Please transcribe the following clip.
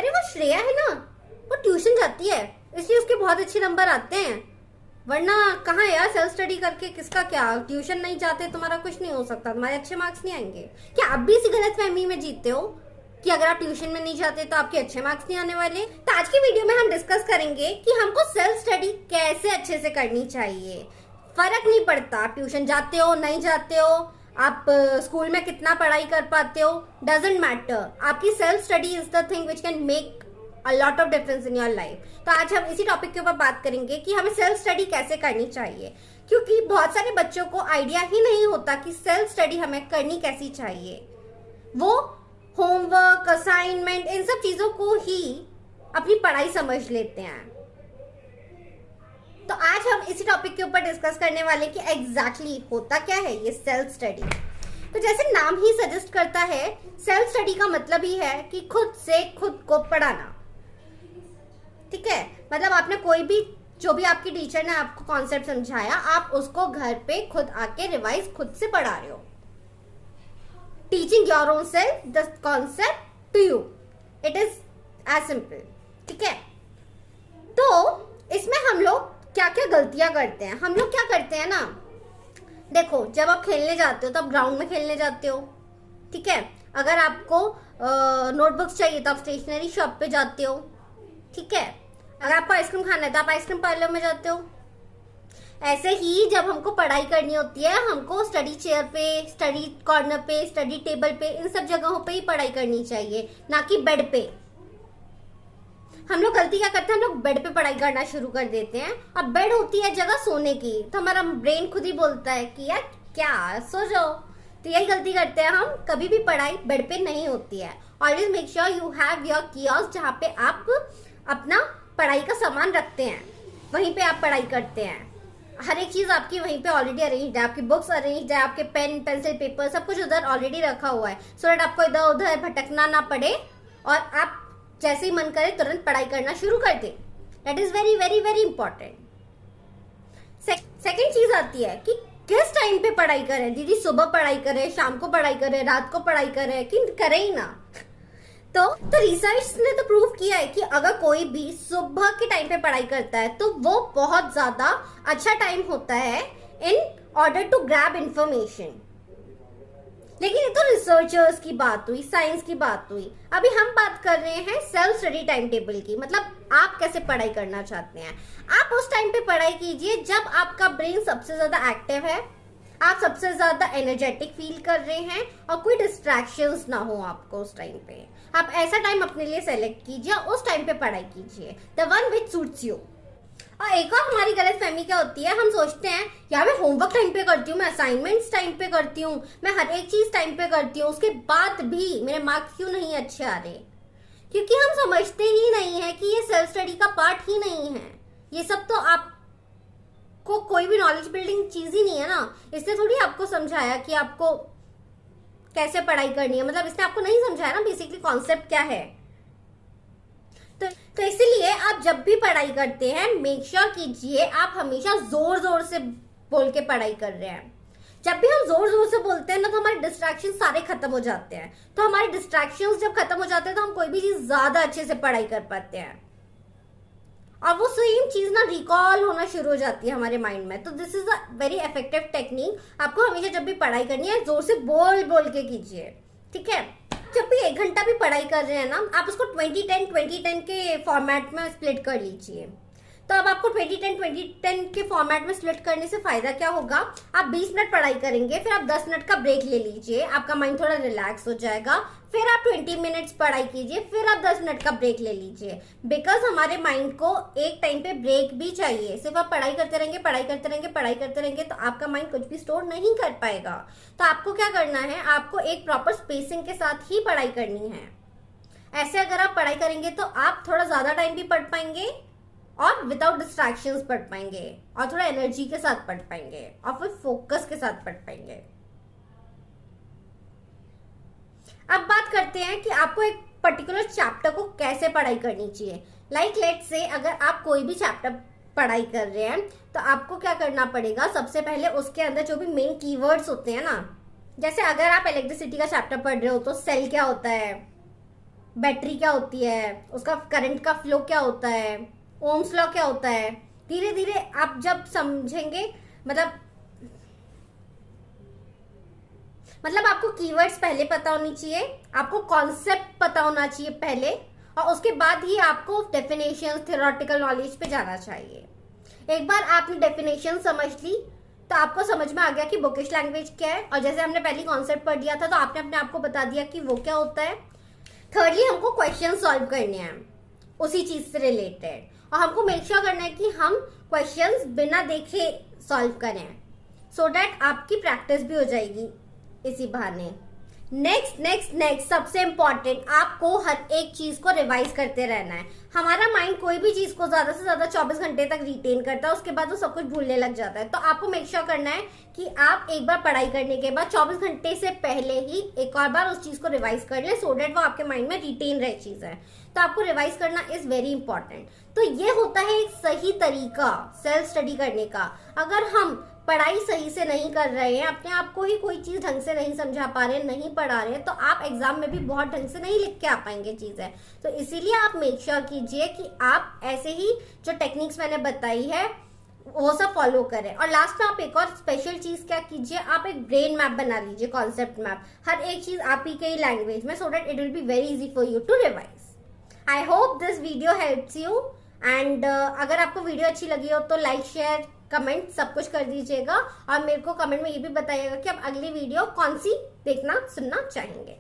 अरे वो श्रेया है ना, वो ट्यूशन जाती है इसलिए उसके बहुत अच्छे नंबर आते हैं, वरना कहाँ यार सेल्फ स्टडी करके किसका क्या। ट्यूशन नहीं जाते तुम्हारा कुछ नहीं हो सकता, तुम्हारे अच्छे मार्क्स नहीं आएंगे। क्या आप भी इसी गलत फहमी में जीते हो कि अगर आप ट्यूशन में नहीं जाते तो आपके अच्छे मार्क्स नहीं आने वाले? तो आज की वीडियो में हम डिस्कस करेंगे कि हमको सेल्फ स्टडी कैसे अच्छे से करनी चाहिए। फर्क नहीं पड़ता आप ट्यूशन जाते हो नहीं जाते हो, आप स्कूल में कितना पढ़ाई कर पाते हो, डजेंट मैटर। आपकी self study is the thing which can make a lot of difference in your life. तो आज हम इसी टॉपिक के ऊपर बात करेंगे कि हमें सेल्फ स्टडी कैसे करनी चाहिए, क्योंकि बहुत सारे बच्चों को आइडिया ही नहीं होता कि सेल्फ स्टडी हमें करनी कैसी चाहिए। वो होमवर्क, असाइनमेंट, इन सब चीजों को ही अपनी पढ़ाई समझ लेते हैं। तो आज हम इसी टॉपिक के ऊपर डिस्कस करने वाले कि एग्जैक्टली होता क्या है ये सेल्फ स्टडी। तो जैसे नाम ही सजेस्ट करता है, सेल्फ स्टडी का मतलब ही है कि खुद से खुद को पढ़ाना। ठीक है, मतलब आपने कोई भी, जो भी आपकी टीचर ने आपको कॉन्सेप्ट समझाया, आप उसको घर पे खुद आके रिवाइज खुद से पढ़ा रहे हो। Teaching your own self the concept to you, it is as simple. ठीक है, तो इसमें हम लोग क्या क्या गलतियां करते हैं। हम लोग क्या करते हैं ना, देखो जब आप खेलने जाते हो तो आप ग्राउंड में खेलने जाते हो। ठीक है, अगर आपको नोटबुक्स चाहिए तो आप स्टेशनरी शॉप पे जाते हो। ठीक है, अगर आपको आइसक्रीम खाना है तो आप आइसक्रीम पार्लर में जाते हो। ऐसे ही जब हमको पढ़ाई करनी होती है, हमको स्टडी चेयर पे, स्टडी कॉर्नर पे, स्टडी टेबल पे, इन सब जगहों पे ही पढ़ाई करनी चाहिए, ना कि बेड पे। हम लोग गलती क्या करते हैं, हम लोग बेड पे पढ़ाई करना शुरू कर देते हैं। अब बेड होती है जगह सोने की, तो हमारा ब्रेन खुद ही बोलता है कि यार क्या सो जाओ। तो यही गलती करते हैं हम, कभी भी पढ़ाई बेड पे नहीं होती है। Always make sure you have your kiosk, जहाँ पे आप अपना पढ़ाई का सामान रखते हैं, वहीं पे आप पढ़ाई करते हैं। हर एक चीज आपकी वहीं पे ऑलरेडी अरेंज्ड है, आपकी बुक्स अरेंज्ड है, आपके पेन, पेंसिल, पेपर, सब कुछ उधर ऑलरेडी रखा हुआ है, सो दैट आपको इधर उधर भटकना ना पड़े और आप जैसे ही मन करे तुरंत पढ़ाई करना शुरू कर दे। That is very very very important. Second चीज आती है कि किस टाइम पे पढ़ाई करें। दीदी सुबह पढ़ाई करें, शाम को पढ़ाई करें, रात को पढ़ाई करें, कि करें ही ना। तो रिसर्च ने तो प्रूव किया है कि अगर कोई भी सुबह के टाइम पे पढ़ाई करता है तो वो बहुत ज्यादा अच्छा टाइम होता है in order to grab information. लेकिन ये तो रिसर्चर्स की बात हुई, साइंस की बात हुई। अभी हम बात कर रहे हैं सेल्फ स्टडी टाइम टेबल की, मतलब आप कैसे पढ़ाई करना चाहते हैं। आप उस टाइम पे पढ़ाई कीजिए जब आपका ब्रेन सबसे ज्यादा एक्टिव है, आप सबसे ज्यादा एनर्जेटिक फील कर रहे हैं और कोई डिस्ट्रैक्शंस ना हो आपको उस टाइम पे। आप ऐसा टाइम अपने लिए सेलेक्ट कीजिए, उस टाइम पे पढ़ाई कीजिए, the one which suits you. और एक और हमारी गलत फहमी क्या होती है, हम सोचते हैं यार मैं होमवर्क टाइम पे करती हूँ, मैं असाइनमेंट्स टाइम पे करती हूँ, मैं हर एक चीज टाइम पे करती हूँ, उसके बाद भी मेरे मार्क्स क्यों नहीं अच्छे आ रहे? क्योंकि हम समझते ही नहीं है कि ये सेल्फ स्टडी का पार्ट ही नहीं है। ये सब तो आपको कोई भी नॉलेज बिल्डिंग चीज ही नहीं है ना। इसने थोड़ी आपको समझाया कि आपको कैसे पढ़ाई करनी है, मतलब इसने आपको नहीं समझाया ना बेसिकली कॉन्सेप्ट क्या है। तो इसीलिए आप जब भी पढ़ाई करते हैं, मेक श्योर कीजिए आप हमेशा जोर जोर से बोल के पढ़ाई कर रहे हैं। जब भी हम जोर जोर से बोलते हैं ना, तो हमारे डिस्ट्रैक्शन सारे खत्म हो जाते हैं। तो हमारे डिस्ट्रैक्शंस जब खत्म हो जाते हैं तो हम कोई भी चीज ज्यादा अच्छे से पढ़ाई कर पाते हैं, और वो सेम चीज ना रिकॉल होना शुरू हो जाती है हमारे माइंड में। तो this is a very effective technique. आपको हमेशा जब भी पढ़ाई करनी है, जोर से बोल बोल के कीजिए। ठीक है, जब भी 1 घंटा भी पढ़ाई कर रहे हैं ना, आप उसको 20-10 के फॉर्मेट में स्प्लिट कर लीजिए। तो अब आपको 20-10 के फॉर्मेट में स्प्लिट करने से फायदा क्या होगा, आप 20 मिनट पढ़ाई करेंगे, फिर आप 10 मिनट का ब्रेक ले लीजिए, आपका माइंड थोड़ा रिलैक्स हो जाएगा। फिर आप 20 मिनट्स पढ़ाई कीजिए, फिर आप 10 मिनट का ब्रेक ले लीजिए। बिकॉज हमारे माइंड को एक टाइम पे ब्रेक भी चाहिए। सिर्फ आप पढ़ाई करते रहेंगे, पढ़ाई करते रहेंगे, पढ़ाई करते रहेंगे तो आपका माइंड कुछ भी स्टोर नहीं कर पाएगा। तो आपको क्या करना है, आपको एक प्रॉपर स्पेसिंग के साथ ही पढ़ाई करनी है। ऐसे अगर आप पढ़ाई करेंगे तो आप थोड़ा ज्यादा टाइम भी पढ़ पाएंगे और विदाउट डिस्ट्रैक्शंस पढ़ पाएंगे, और थोड़ा एनर्जी के साथ पढ़ पाएंगे, और फिर फोकस के साथ पढ़ पाएंगे। अब बात करते हैं कि आपको एक पर्टिकुलर चैप्टर को कैसे पढ़ाई करनी चाहिए। लाइक लेट्स से अगर आप कोई भी चैप्टर पढ़ाई कर रहे हैं तो आपको क्या करना पड़ेगा, सबसे पहले उसके अंदर जो भी मेन कीवर्ड्स होते हैं ना, जैसे अगर आप इलेक्ट्रिसिटी का चैप्टर पढ़ रहे हो तो सेल क्या होता है, बैटरी क्या होती है, उसका करंट का फ्लो क्या होता है, ओम्स लॉ क्या होता है। धीरे धीरे आप जब समझेंगे, मतलब आपको कीवर्ड्स पहले पता होनी चाहिए, आपको कॉन्सेप्ट पता होना चाहिए पहले, और उसके बाद ही आपको डेफिनेशन, थ्योरेटिकल नॉलेज पे जाना चाहिए। एक बार आपने डेफिनेशन समझ ली तो आपको समझ में आ गया कि बुकिश लैंग्वेज क्या है, और जैसे हमने पहले कॉन्सेप्ट पढ़ लिया था तो आपने अपने आप को बता दिया कि वो क्या होता है। थर्डली, हमको क्वेश्चन सॉल्व करने हैं उसी चीज से रिलेटेड, और हमको मेक श्योर करना है कि हम क्वेश्चंस बिना देखे सॉल्व करें, सो दैट आपकी प्रैक्टिस भी हो जाएगी इसी बहाने। नेक्स्ट सबसे इंपॉर्टेंट, आपको हर एक चीज को रिवाइज करते रहना है। हमारा माइंड कोई भी चीज को ज्यादा से ज्यादा 24 घंटे तक रिटेन करता है, उसके बाद वो सब कुछ भूलने लग जाता है। तो आपको मेक श्योर करना है कि आप एक बार पढ़ाई करने के बाद 24 घंटे से पहले ही एक और बार उस चीज को रिवाइज कर ले, सो डेट वो आपके माइंड में रिटेन रहे चीज है। तो आपको रिवाइज करना इज वेरी इंपॉर्टेंट। तो ये होता है एक सही तरीका सेल्फ स्टडी करने का। अगर हम पढ़ाई सही से नहीं कर रहे हैं, अपने आप को ही कोई चीज ढंग से नहीं समझा पा रहे हैं, नहीं पढ़ा रहे हैं, तो आप एग्जाम में भी बहुत ढंग से नहीं लिख के आ पाएंगे चीजें। तो इसीलिए आप मेक श्योर कीजिए कि आप ऐसे ही जो टेक्निक्स मैंने बताई है वो सब फॉलो करें। और लास्ट में आप एक और स्पेशल चीज क्या कीजिए, आप एक ब्रेन मैप बना लीजिए, कॉन्सेप्ट मैप, हर एक चीज आप ही के लैंग्वेज में, so that it will be very easy for you to revise. I hope this video helps you, and अगर आपको वीडियो अच्छी लगी हो तो लाइक, शेयर, कमेंट सब कुछ कर दीजिएगा, और मेरे को कमेंट में ये भी बताइएगा कि आप अगली वीडियो कौन सी देखना सुनना चाहेंगे।